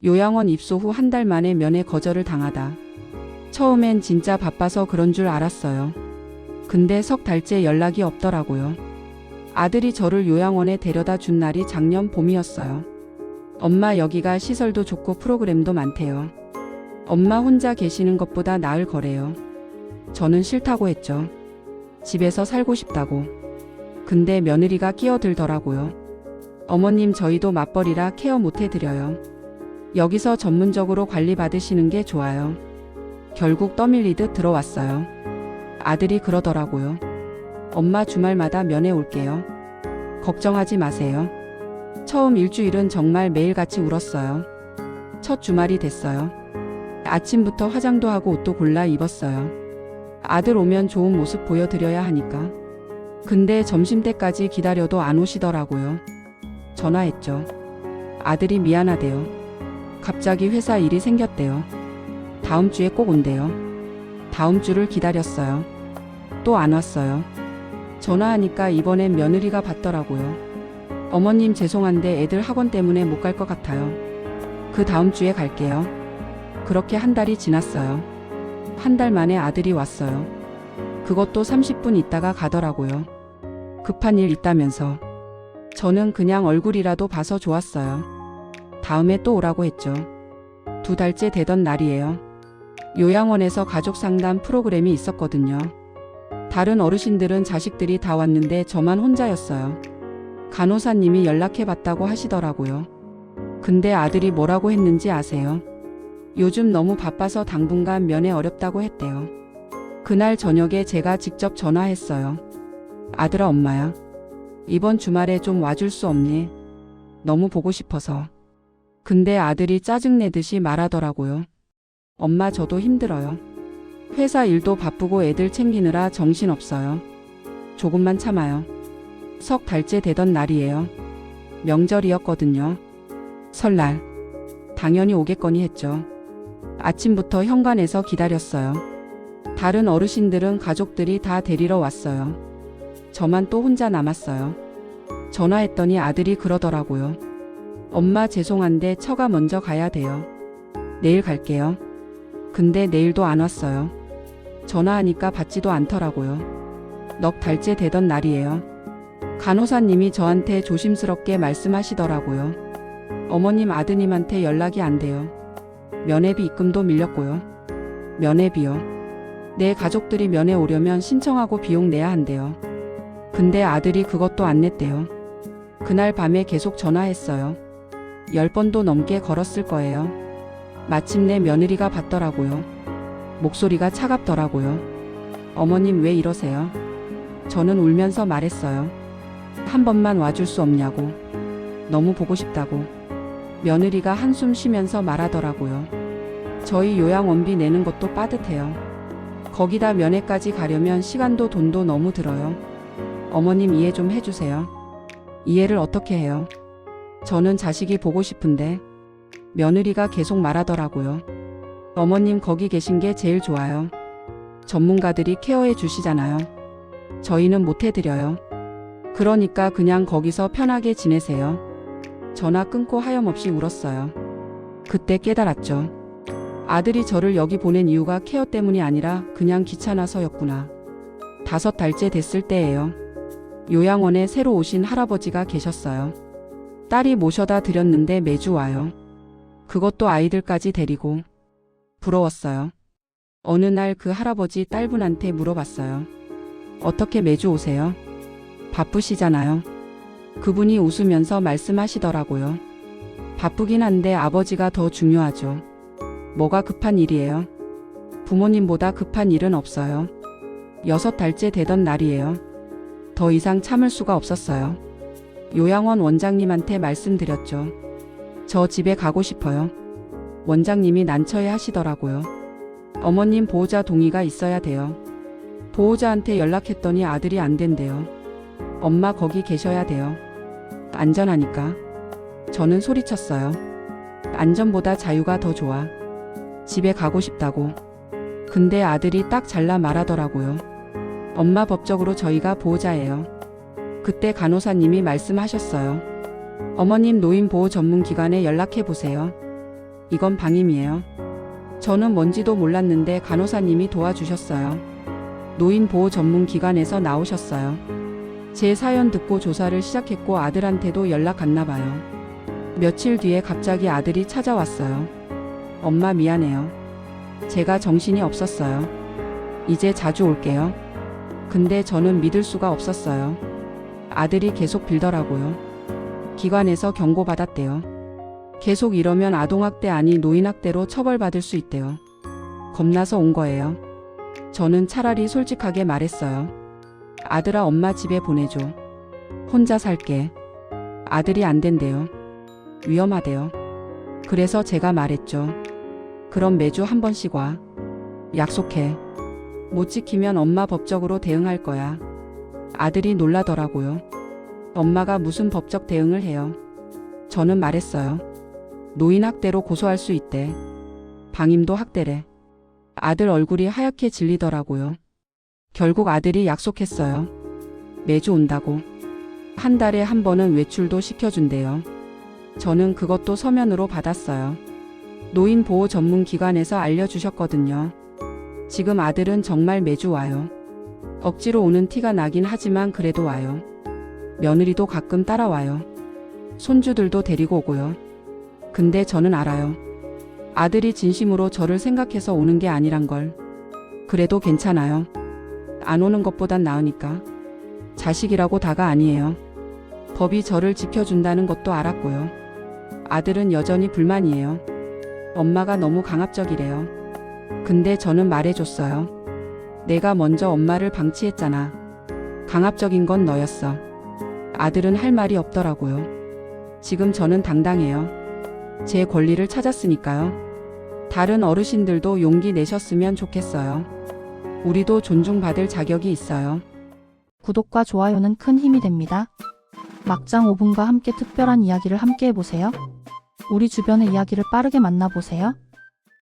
요양원 입소 후 한 달 만에 면회 거절을 당하다. 처음엔 진짜 바빠서 그런 줄 알았어요. 근데 석 달째 연락이 없더라고요. 아들이 저를 요양원에 데려다 준 날이 작년 봄이었어요. 엄마 여기가 시설도 좋고 프로그램도 많대요. 엄마 혼자 계시는 것보다 나을 거래요. 저는 싫다고 했죠. 집에서 살고 싶다고. 근데 며느리가 끼어들더라고요. 어머님 저희도 맞벌이라 케어 못 해드려요. 여기서 전문적으로 관리받으시는 게 좋아요. 결국 떠밀리듯 들어왔어요. 아들이 그러더라고요. 엄마 주말마다 면회 올게요. 걱정하지 마세요. 처음 일주일은 정말 매일같이 울었어요. 첫 주말이 됐어요. 아침부터 화장도 하고 옷도 골라 입었어요. 아들 오면 좋은 모습 보여드려야 하니까. 근데 점심때까지 기다려도 안 오시더라고요. 전화했죠. 아들이 미안하대요. 갑자기 회사 일이 생겼대요. 다음 주에 꼭 온대요. 다음 주를 기다렸어요. 또 안 왔어요. 전화하니까 이번엔 며느리가 받더라고요. 어머님 죄송한데 애들 학원 때문에 못 갈 것 같아요. 그 다음 주에 갈게요. 그렇게 한 달이 지났어요. 한 달 만에 아들이 왔어요. 그것도 30분 있다가 가더라고요. 급한 일 있다면서. 저는 그냥 얼굴이라도 봐서 좋았어요. 다음에 또 오라고 했죠. 2달째 되던 날이에요. 요양원에서 가족 상담 프로그램이 있었거든요. 다른 어르신들은 자식들이 다 왔는데 저만 혼자였어요. 간호사님이 연락해봤다고 하시더라고요. 근데 아들이 뭐라고 했는지 아세요? 요즘 너무 바빠서 당분간 면회 어렵다고 했대요. 그날 저녁에 제가 직접 전화했어요. 아들아 엄마야. 이번 주말에 좀 와줄 수 없니? 너무 보고 싶어서. 근데 아들이 짜증내듯이 말하더라고요. 엄마 저도 힘들어요. 회사 일도 바쁘고 애들 챙기느라 정신없어요. 조금만 참아요. 석 달째 되던 날이에요. 명절이었거든요. 설날. 당연히 오겠거니 했죠. 아침부터 현관에서 기다렸어요. 다른 어르신들은 가족들이 다 데리러 왔어요. 저만 또 혼자 남았어요. 전화했더니 아들이 그러더라고요. 엄마 죄송한데 처가 먼저 가야 돼요. 내일 갈게요. 근데 내일도 안 왔어요. 전화하니까 받지도 않더라고요. 넉 달째 되던 날이에요. 간호사님이 저한테 조심스럽게 말씀하시더라고요. 어머님 아드님한테 연락이 안 돼요. 면회비 입금도 밀렸고요. 면회비요. 내 가족들이 면회 오려면 신청하고 비용 내야 한대요. 근데 아들이 그것도 안 냈대요. 그날 밤에 계속 전화했어요. 10번도 넘게 걸었을 거예요. 마침내 며느리가 받더라고요. 목소리가 차갑더라고요. 어머님 왜 이러세요? 저는 울면서 말했어요. 한 번만 와줄 수 없냐고. 너무 보고 싶다고. 며느리가 한숨 쉬면서 말하더라고요. 저희 요양원비 내는 것도 빠듯해요. 거기다 면회까지 가려면 시간도 돈도 너무 들어요. 어머님 이해 좀 해주세요. 이해를 어떻게 해요? 저는 자식이 보고 싶은데. 며느리가 계속 말하더라고요. 어머님 거기 계신 게 제일 좋아요. 전문가들이 케어해 주시잖아요. 저희는 못 해드려요. 그러니까 그냥 거기서 편하게 지내세요. 전화 끊고 하염없이 울었어요. 그때 깨달았죠. 아들이 저를 여기 보낸 이유가 케어 때문이 아니라 그냥 귀찮아서였구나. 5달째 됐을 때예요. 요양원에 새로 오신 할아버지가 계셨어요. 딸이 모셔다 드렸는데 매주 와요. 그것도 아이들까지 데리고. 부러웠어요. 어느 날 그 할아버지 딸분한테 물어봤어요. 어떻게 매주 오세요? 바쁘시잖아요. 그분이 웃으면서 말씀하시더라고요. 바쁘긴 한데 아버지가 더 중요하죠. 뭐가 급한 일이에요? 부모님보다 급한 일은 없어요. 6달째 되던 날이에요. 더 이상 참을 수가 없었어요. 요양원 원장님한테 말씀드렸죠. 저 집에 가고 싶어요. 원장님이 난처해 하시더라고요. 어머님 보호자 동의가 있어야 돼요. 보호자한테 연락했더니 아들이 안 된대요. 엄마 거기 계셔야 돼요. 안전하니까. 저는 소리쳤어요. 안전보다 자유가 더 좋아. 집에 가고 싶다고. 근데 아들이 딱 잘라 말하더라고요. 엄마 법적으로 저희가 보호자예요. 그때 간호사님이 말씀하셨어요. 어머님 노인보호 전문기관에 연락해보세요. 이건 방임이에요. 저는 뭔지도 몰랐는데 간호사님이 도와주셨어요. 노인보호 전문 기관에서 나오셨어요. 제 사연 듣고 조사를 시작했고 아들한테도 연락 갔나 봐요. 며칠 뒤에 갑자기 아들이 찾아왔어요. 엄마 미안해요. 제가 정신이 없었어요. 이제 자주 올게요. 근데 저는 믿을 수가 없었어요. 아들이 계속 빌더라고요. 기관에서 경고받았대요. 계속 이러면 아동학대 아니 노인학대로 처벌받을 수 있대요. 겁나서 온 거예요. 저는 차라리 솔직하게 말했어요. 아들아 엄마 집에 보내줘. 혼자 살게. 아들이 안 된대요. 위험하대요. 그래서 제가 말했죠. 그럼 매주 한 번씩 와. 약속해. 못 지키면 엄마 법적으로 대응할 거야. 아들이 놀라더라고요. 엄마가 무슨 법적 대응을 해요. 저는 말했어요. 노인학대로 고소할 수 있대. 방임도 학대래. 아들 얼굴이 하얗게 질리더라고요. 결국 아들이 약속했어요. 매주 온다고. 한 달에 한 번은 외출도 시켜준대요. 저는 그것도 서면으로 받았어요. 노인보호 전문 기관에서 알려주셨거든요. 지금 아들은 정말 매주 와요. 억지로 오는 티가 나긴 하지만 그래도 와요. 며느리도 가끔 따라와요. 손주들도 데리고 오고요. 근데 저는 알아요. 아들이 진심으로 저를 생각해서 오는 게 아니란 걸. 그래도 괜찮아요. 안 오는 것보단 나으니까. 자식이라고 다가 아니에요. 법이 저를 지켜준다는 것도 알았고요. 아들은 여전히 불만이에요. 엄마가 너무 강압적이래요. 근데 저는 말해줬어요. 내가 먼저 엄마를 방치했잖아. 강압적인 건 너였어. 아들은 할 말이 없더라고요. 지금 저는 당당해요. 제 권리를 찾았으니까요. 다른 어르신들도 용기 내셨으면 좋겠어요. 우리도 존중받을 자격이 있어요. 구독과 좋아요는 큰 힘이 됩니다. 막장 5분과 함께 특별한 이야기를 함께 해보세요. 우리 주변의 이야기를 빠르게 만나보세요.